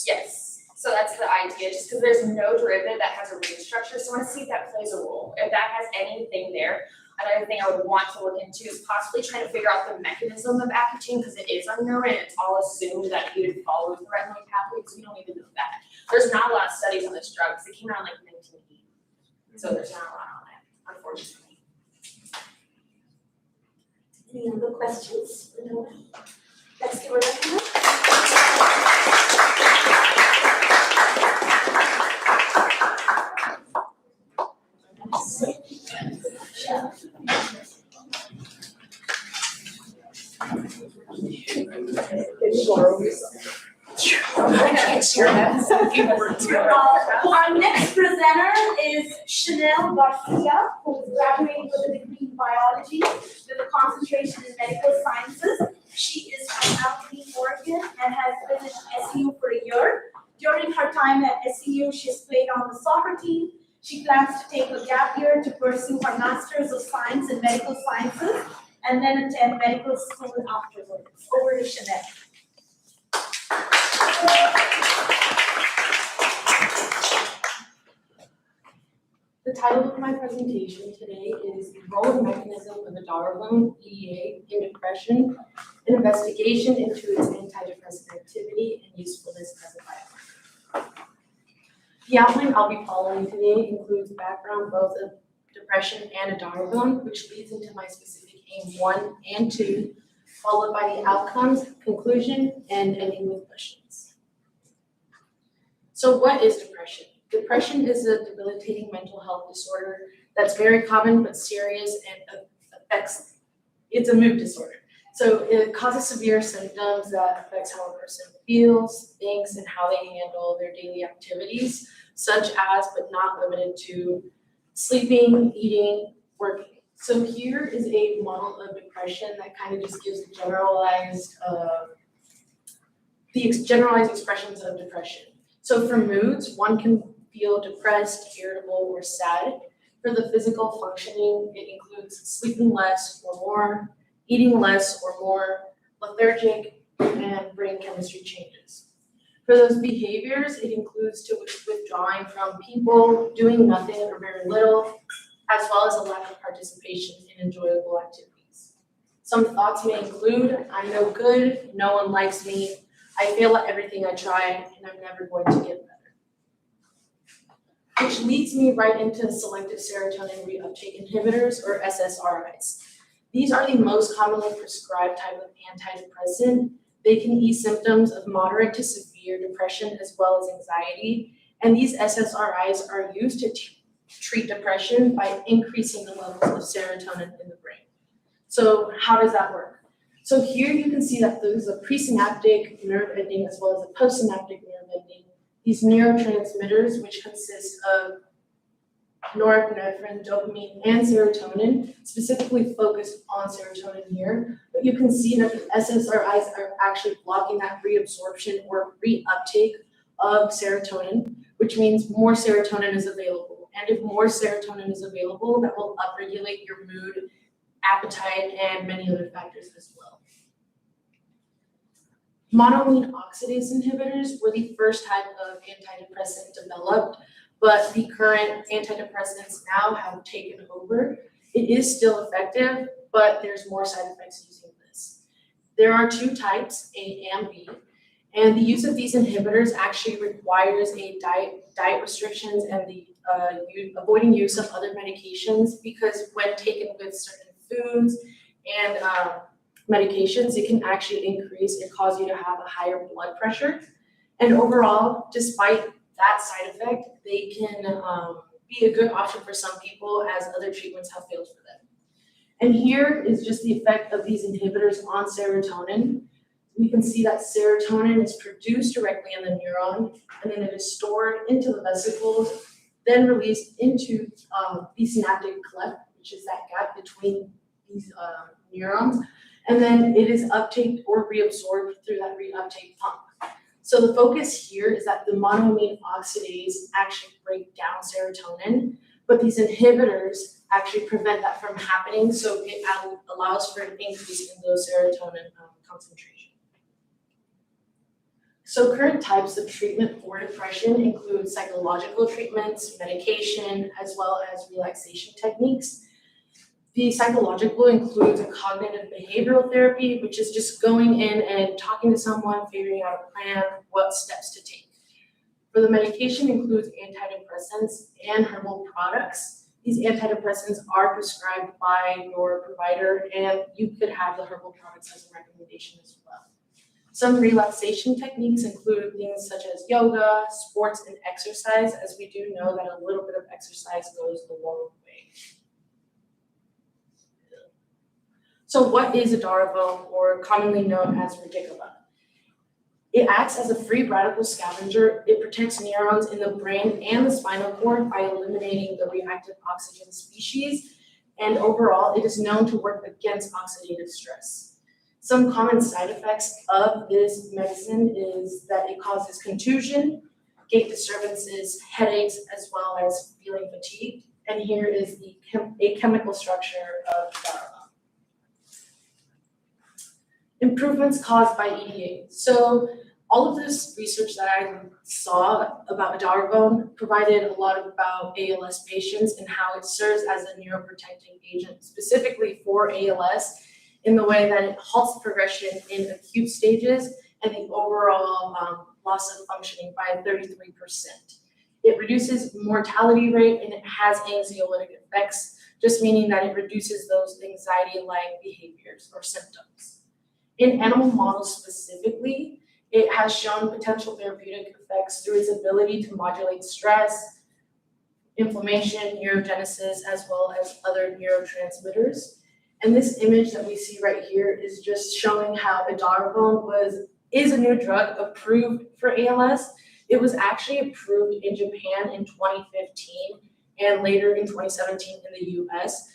Yes. So that's the idea, just because there's no derivative that has a ring structure. So I want to see if that plays a role. If that has anything there. Another thing I would want to look into is possibly trying to figure out the mechanism of Accutane, because it is unknown and it's all assumed that it would follow the retinoid pathway, because we don't even know that. There's not a lot of studies on this drug, because it came out in like 1980. So there's not a lot on it, unfortunately. Any other questions? No. Let's give Rebecca a hand. Our next presenter is Chanel Garcia, who is graduating with a degree in biology with a concentration in medical sciences. She is from Abilene, Oregon, and has been at SEU for a year. During her time at SEU, she's played on the soccer team. She plans to take a gap year to pursue her Master's of Science in Medical Sciences and then attend medical school afterwards. Over to Chanel. The title of my presentation today is Role and Mechanism of Edaravone, EDA, in Depression, an investigation into its antidepressant activity and usefulness as a biomarker. The outline I'll be following today includes background both of depression and edaravone, which leads into my specific aim 1 and 2, followed by the outcomes, conclusion, and ending with questions. So what is depression? Depression is a debilitating mental health disorder that's very common but serious and it's a mood disorder. So it causes severe symptoms that affects how a person feels, thinks, and how they handle their daily activities, such as, but not limited to, sleeping, eating, working. So here is a model of depression that kind of just gives generalized expressions of depression. So for moods, one can feel depressed, irritable, or sad. For the physical functioning, it includes sleeping less or more, eating less or more, lethargic, and brain chemistry changes. For those behaviors, it includes withdrawing from people, doing nothing or very little, as well as a lack of participation in enjoyable activities. Some thoughts may include, I'm no good, no one likes me, I fail at everything I try, and I'm never going to get better. Which leads me right into selective serotonin reuptake inhibitors, or SSRIs. These are the most commonly prescribed type of antidepressant. They can ease symptoms of moderate to severe depression as well as anxiety. And these SSRIs are used to treat depression by increasing the levels of serotonin in the brain. So how does that work? So here you can see that there's a presynaptic nerve ending as well as a postsynaptic nerve ending. These neurotransmitters, which consist of norepinephrine, dopamine, and serotonin, specifically focused on serotonin here. But you can see that the SSRIs are actually blocking that reabsorption or reuptake of serotonin, which means more serotonin is available. And if more serotonin is available, that will upregulate your mood, appetite, and many other factors as well. Monoamine oxidase inhibitors were the first type of antidepressant developed, but the current antidepressants now have taken over. It is still effective, but there's more side effects using this. There are two types, A and B, and the use of these inhibitors actually requires a diet restrictions and the avoiding use of other medications, because when taken with certain foods and medications, it can actually increase and cause you to have a higher blood pressure. And overall, despite that side effect, they can be a good option for some people as other treatments have failed for them. And here is just the effect of these inhibitors on serotonin. We can see that serotonin is produced directly in the neuron, and then it is stored into the vesicles, then released into the synaptic cleft, which is that gap between these neurons, and then it is uptake or reabsorbed through that reuptake pump. So the focus here is that the monoamine oxidase actually break down serotonin, but these inhibitors actually prevent that from happening, so it allows for an increase in those serotonin concentration. So current types of treatment for depression include psychological treatments, medication, as well as relaxation techniques. The psychological includes a cognitive behavioral therapy, which is just going in and talking to someone, figuring out a plan, what steps to take. For the medication includes antidepressants and herbal products. These antidepressants are prescribed by your provider, and you could have the herbal products as a recommendation as well. Some relaxation techniques include things such as yoga, sports, and exercise, as we do know that a little bit of exercise goes a long way. So what is edaravone, or commonly known as radicava? It acts as a free radical scavenger. It protects neurons in the brain and the spinal cord by eliminating the reactive oxygen species, and overall, it is known to work against oxidative stress. Some common side effects of this medicine is that it causes contusion, gait disturbances, headaches, as well as feeling fatigued. And here is a chemical structure of edaravone. Improvements caused by EDA. So all of this research that I saw about edaravone provided a lot about ALS patients and how it serves as a neuroprotecting agent, specifically for ALS, in the way that it halts progression in acute stages and the overall loss of functioning by 33%. It reduces mortality rate and it has anxiolytic effects, just meaning that it reduces those anxiety-like behaviors or symptoms. In animal models specifically, it has shown potential therapeutic effects through its ability to modulate stress, inflammation, neurogenesis, as well as other neurotransmitters. And this image that we see right here is just showing how edaravone is a new drug approved for ALS. It was actually approved in Japan in 2015 and later in 2017 in the US,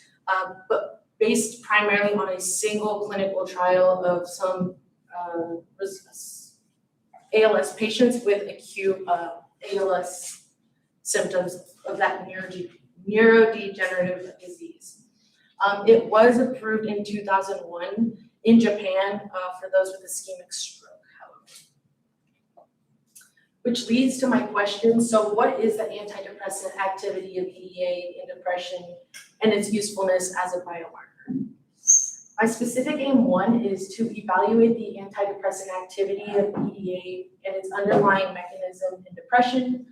but based primarily on a single clinical trial of some ALS patients with acute ALS symptoms of that neurodegenerative disease. It was approved in 2001 in Japan for those with ischemic stroke, however. Which leads to my question, so what is the antidepressant activity of EDA in depression and its usefulness as a biomarker? My specific aim 1 is to evaluate the antidepressant activity of EDA and its underlying mechanism in depression.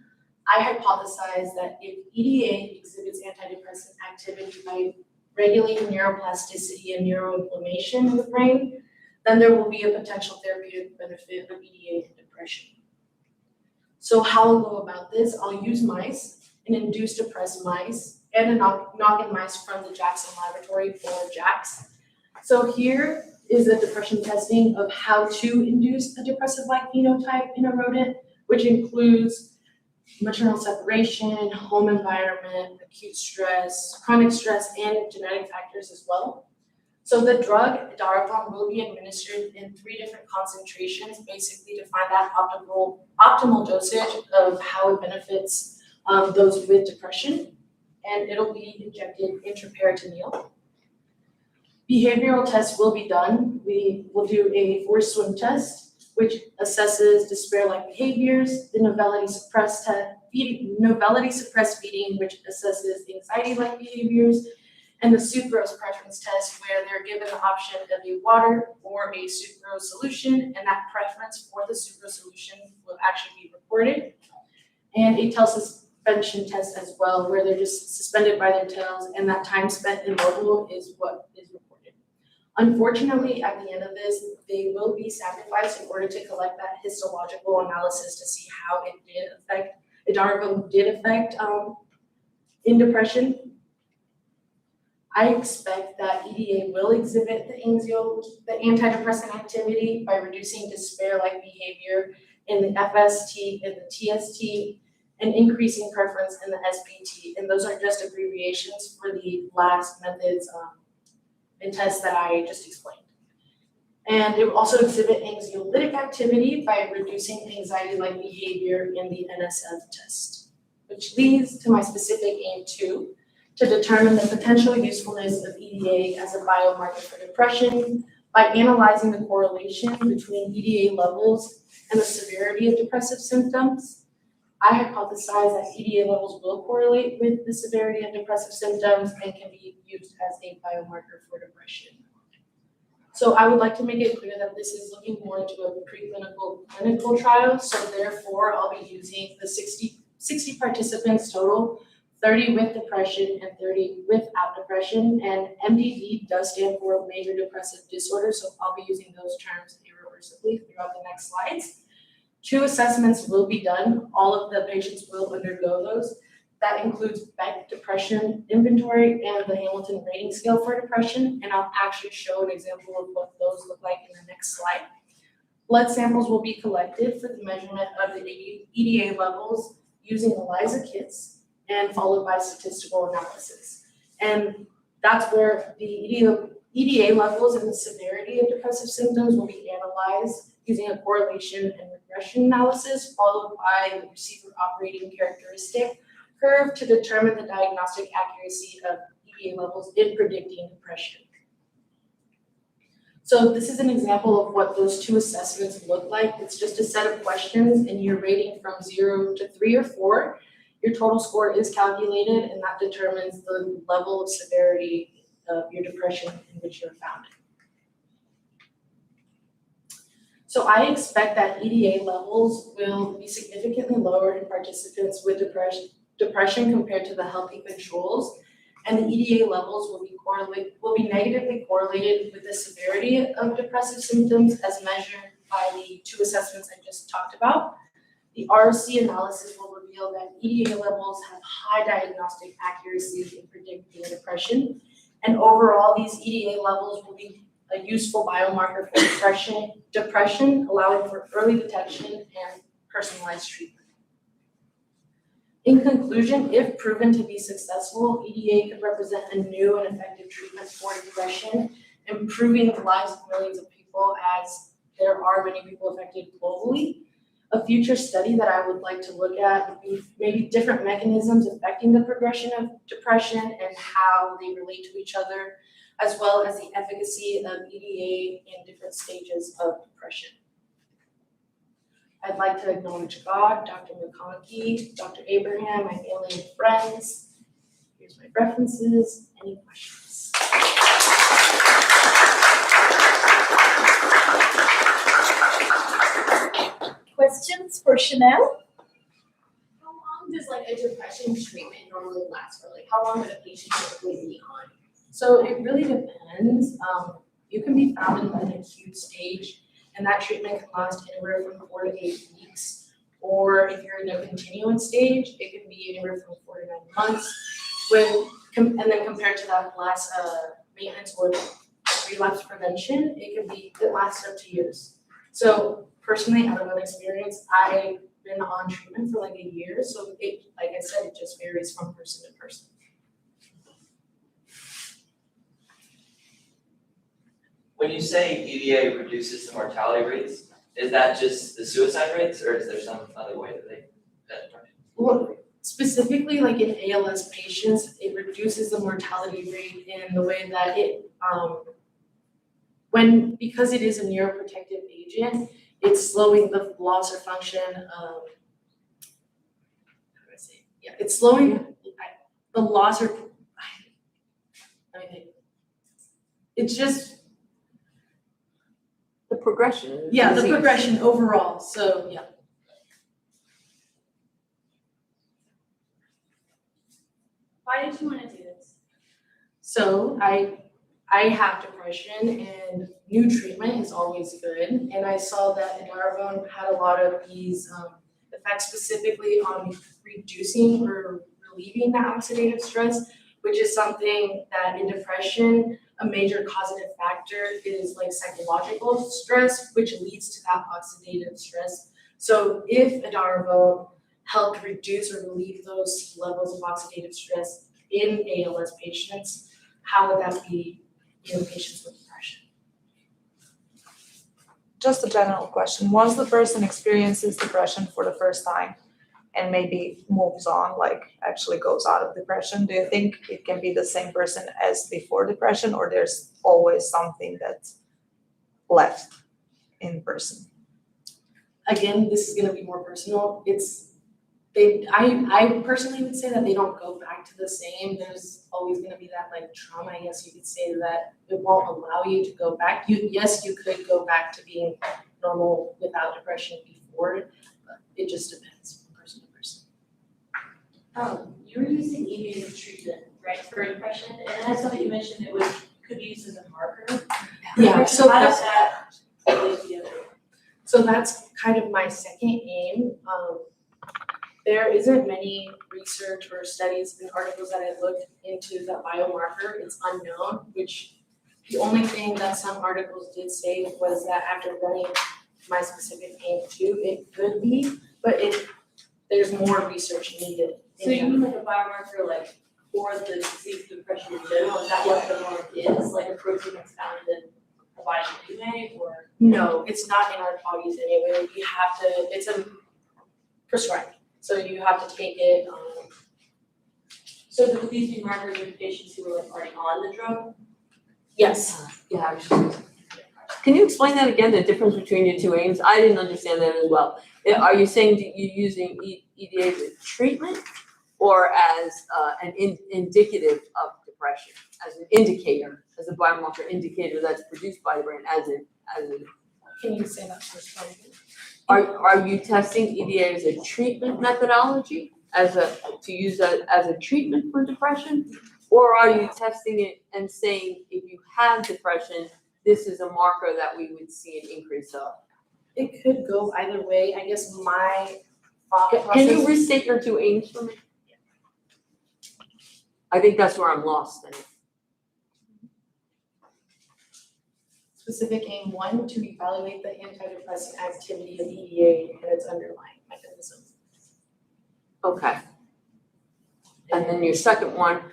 I hypothesize that if EDA exhibits antidepressant activity by regulating neuroplasticity and neuroinflammation in the brain, then there will be a potential therapeutic benefit of EDA in depression. So how I'll go about this, I'll use mice, an induced depressed mice, and a knock-in mice from the Jackson Laboratory for JAX. So here is a depression testing of how to induce a depressive-like phenotype in a rodent, which includes maternal separation, home environment, acute stress, chronic stress, and genetic factors as well. So the drug Darapon will be administered in 3 different concentrations, basically to find that optimal dosage of how it benefits those with depression, and it'll be injected intraperitoneal. Behavioral tests will be done. We will do a forced swim test, which assesses despair-like behaviors, the novelty-suppressed feeding, which assesses anxiety-like behaviors, and the sucrose preference test, where they're given the option of a water or a sucrose solution, and that preference for the sucrose solution will actually be recorded. And a tail suspension test as well, where they're just suspended by their tails, and that time spent immobile is what is recorded. Unfortunately, at the end of this, they will be sacrificed in order to collect that histological analysis to see how it did affect, Darapon did affect in depression. I expect that EDA will exhibit the antidepressant activity by reducing despair-like behavior in the FST and the TST, and increasing preference in the SPT. And those are just abbreviations for the last methods and tests that I just explained. And it will also exhibit anxiolytic activity by reducing anxiety-like behavior in the NSF test, which leads to my specific aim 2, to determine the potential usefulness of EDA as a biomarker for depression by analyzing the correlation between EDA levels and the severity of depressive symptoms. I hypothesize that EDA levels will correlate with the severity of depressive symptoms and can be used as a biomarker for depression. So I would like to make it clear that this is looking more into a preclinical clinical trial, so therefore I'll be using the 60 participants total, 30 with depression and 30 without depression, and MDD does stand for major depressive disorder, so I'll be using those terms irreversibly throughout the next slides. 2 assessments will be done. All of the patients will undergo those. That includes Beck Depression Inventory and the Hamilton Rating Scale for Depression, and I'll actually show an example of what those look like in the next slide. Blood samples will be collected for the measurement of the EDA levels using ELISA kits and followed by statistical analysis. And that's where the EDA levels and the severity of depressive symptoms will be analyzed using a correlation and regression analysis, followed by the receiver operating characteristic curve to determine the diagnostic accuracy of EDA levels in predicting depression. So this is an example of what those 2 assessments look like. It's just a set of questions, and you're rating from 0 to 3 or 4. Your total score is calculated, and that determines the level of severity of your depression in which you're found. So I expect that EDA levels will be significantly lower in participants with depression compared to the healthy controls, and the EDA levels will be negatively correlated with the severity of depressive symptoms as measured by the 2 assessments I just talked about. The ROC analysis will reveal that EDA levels have high diagnostic accuracy in predicting depression, and overall these EDA levels will be a useful biomarker for depression, allowing for early detection and personalized treatment. In conclusion, if proven to be successful, EDA could represent a new and effective treatment for depression, improving the lives of millions of people, as there are many people affected globally. A future study that I would like to look at would be maybe different mechanisms affecting the progression of depression and how they relate to each other, as well as the efficacy of EDA in different stages of depression. I'd like to acknowledge God, Dr. McConaughey, Dr. Abraham, my family and friends. Here's my references. Any questions? questions for Chanel? How long does like a depression treatment normally last for? Like how long would a patient typically be on? So it really depends. You can be found in an acute stage, and that treatment can last anywhere from 4 to 8 weeks. Or if you're in a continuing stage, it can be anywhere from 4 to 9 months. And then compared to that last maintenance or relapse prevention, it lasts up to years. So personally, out of my experience, I've been on treatment for like a year. So it, like I said, it just varies from person to person. When you say EDA reduces the mortality rates, is that just the suicide rates, or is there some other way that Well, specifically like in ALS patients, it reduces the mortality rate in the way that it, because it is a neuroprotective agent, it's slowing the loss of function of, it's slowing the loss of, it's just, The progression. yeah, the disease. progression overall, so, yeah. Why did you wanna do this? So I have depression and new treatment is always good. And I saw that edaravone had a lot of these effects specifically on reducing or relieving the oxidative stress, which is something that in depression, a major causative factor is like psychological stress, which leads to that oxidative stress. So if edaravone helped reduce or relieve those levels of oxidative stress in ALS patients, how would that be in patients with depression? Just a general question. Once the person experiences depression for the first time and maybe moves on, like actually goes out of depression, do you think it can be the same person as before depression, or there's always something that's left in person? Again, this is gonna be more personal. I personally would say that they don't go back to the same. There's always gonna be that like trauma, I guess you could say, that it won't allow you to go back. Yes, you could go back to being normal without depression before, but it just depends from person to person. You were using EDA as treatment, right, for depression, and I saw that you mentioned it could be used as a marker. Yeah, so how does that relate together? So that's kind of my second aim. There isn't many research or studies and articles that I looked into the biomarker. It's unknown, which the only thing that some articles did say was that after running my specific aim too, it could be, but there's more research needed. So you mean like a biomarker like for the disease of depression in general, is that what the mark is, like a protein that's found in the body anyway, or? No, it's not in our bodies anyway. You have to, it's a prescribed. So you have to take it. So would these be markers in patients who were like already on the drug? Yes. Yeah. Can you explain that again, the difference between your two aims? I didn't understand that as well. Are you saying that you're using EDA as a treatment or as an indicative of depression, as an indicator, as a biomarker indicator that's produced by the brain as a Can you say that first part again? Are you testing EDA as a treatment methodology, to use as a treatment for depression? Or are you testing it and saying if you have depression, this is a marker that we would see an increase of? It could go either way. I guess my thought process. Can you restate your two aims for me? I think that's where I'm lost then. Specific aim 1, to evaluate the antidepressant activity of EDA and its underlying mechanism. Okay. And then your second one?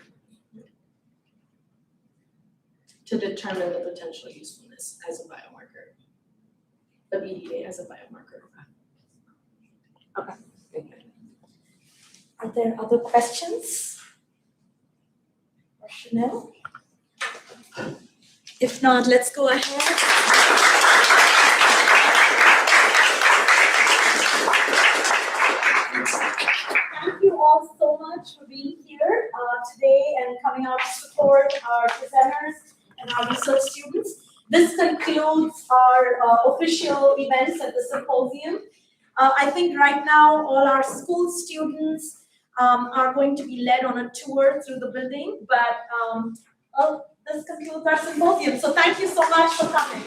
To determine the potential usefulness as a biomarker. Of EDA as a biomarker. Okay. Are there other questions? For Chanel? If not, let's go ahead. Thank you all so much for being here today and coming out to support our presenters and our research students. This concludes our official events at the symposium. I think right now all our school students are going to be led on a tour through the building, but this concludes our symposium. So thank you so much for coming.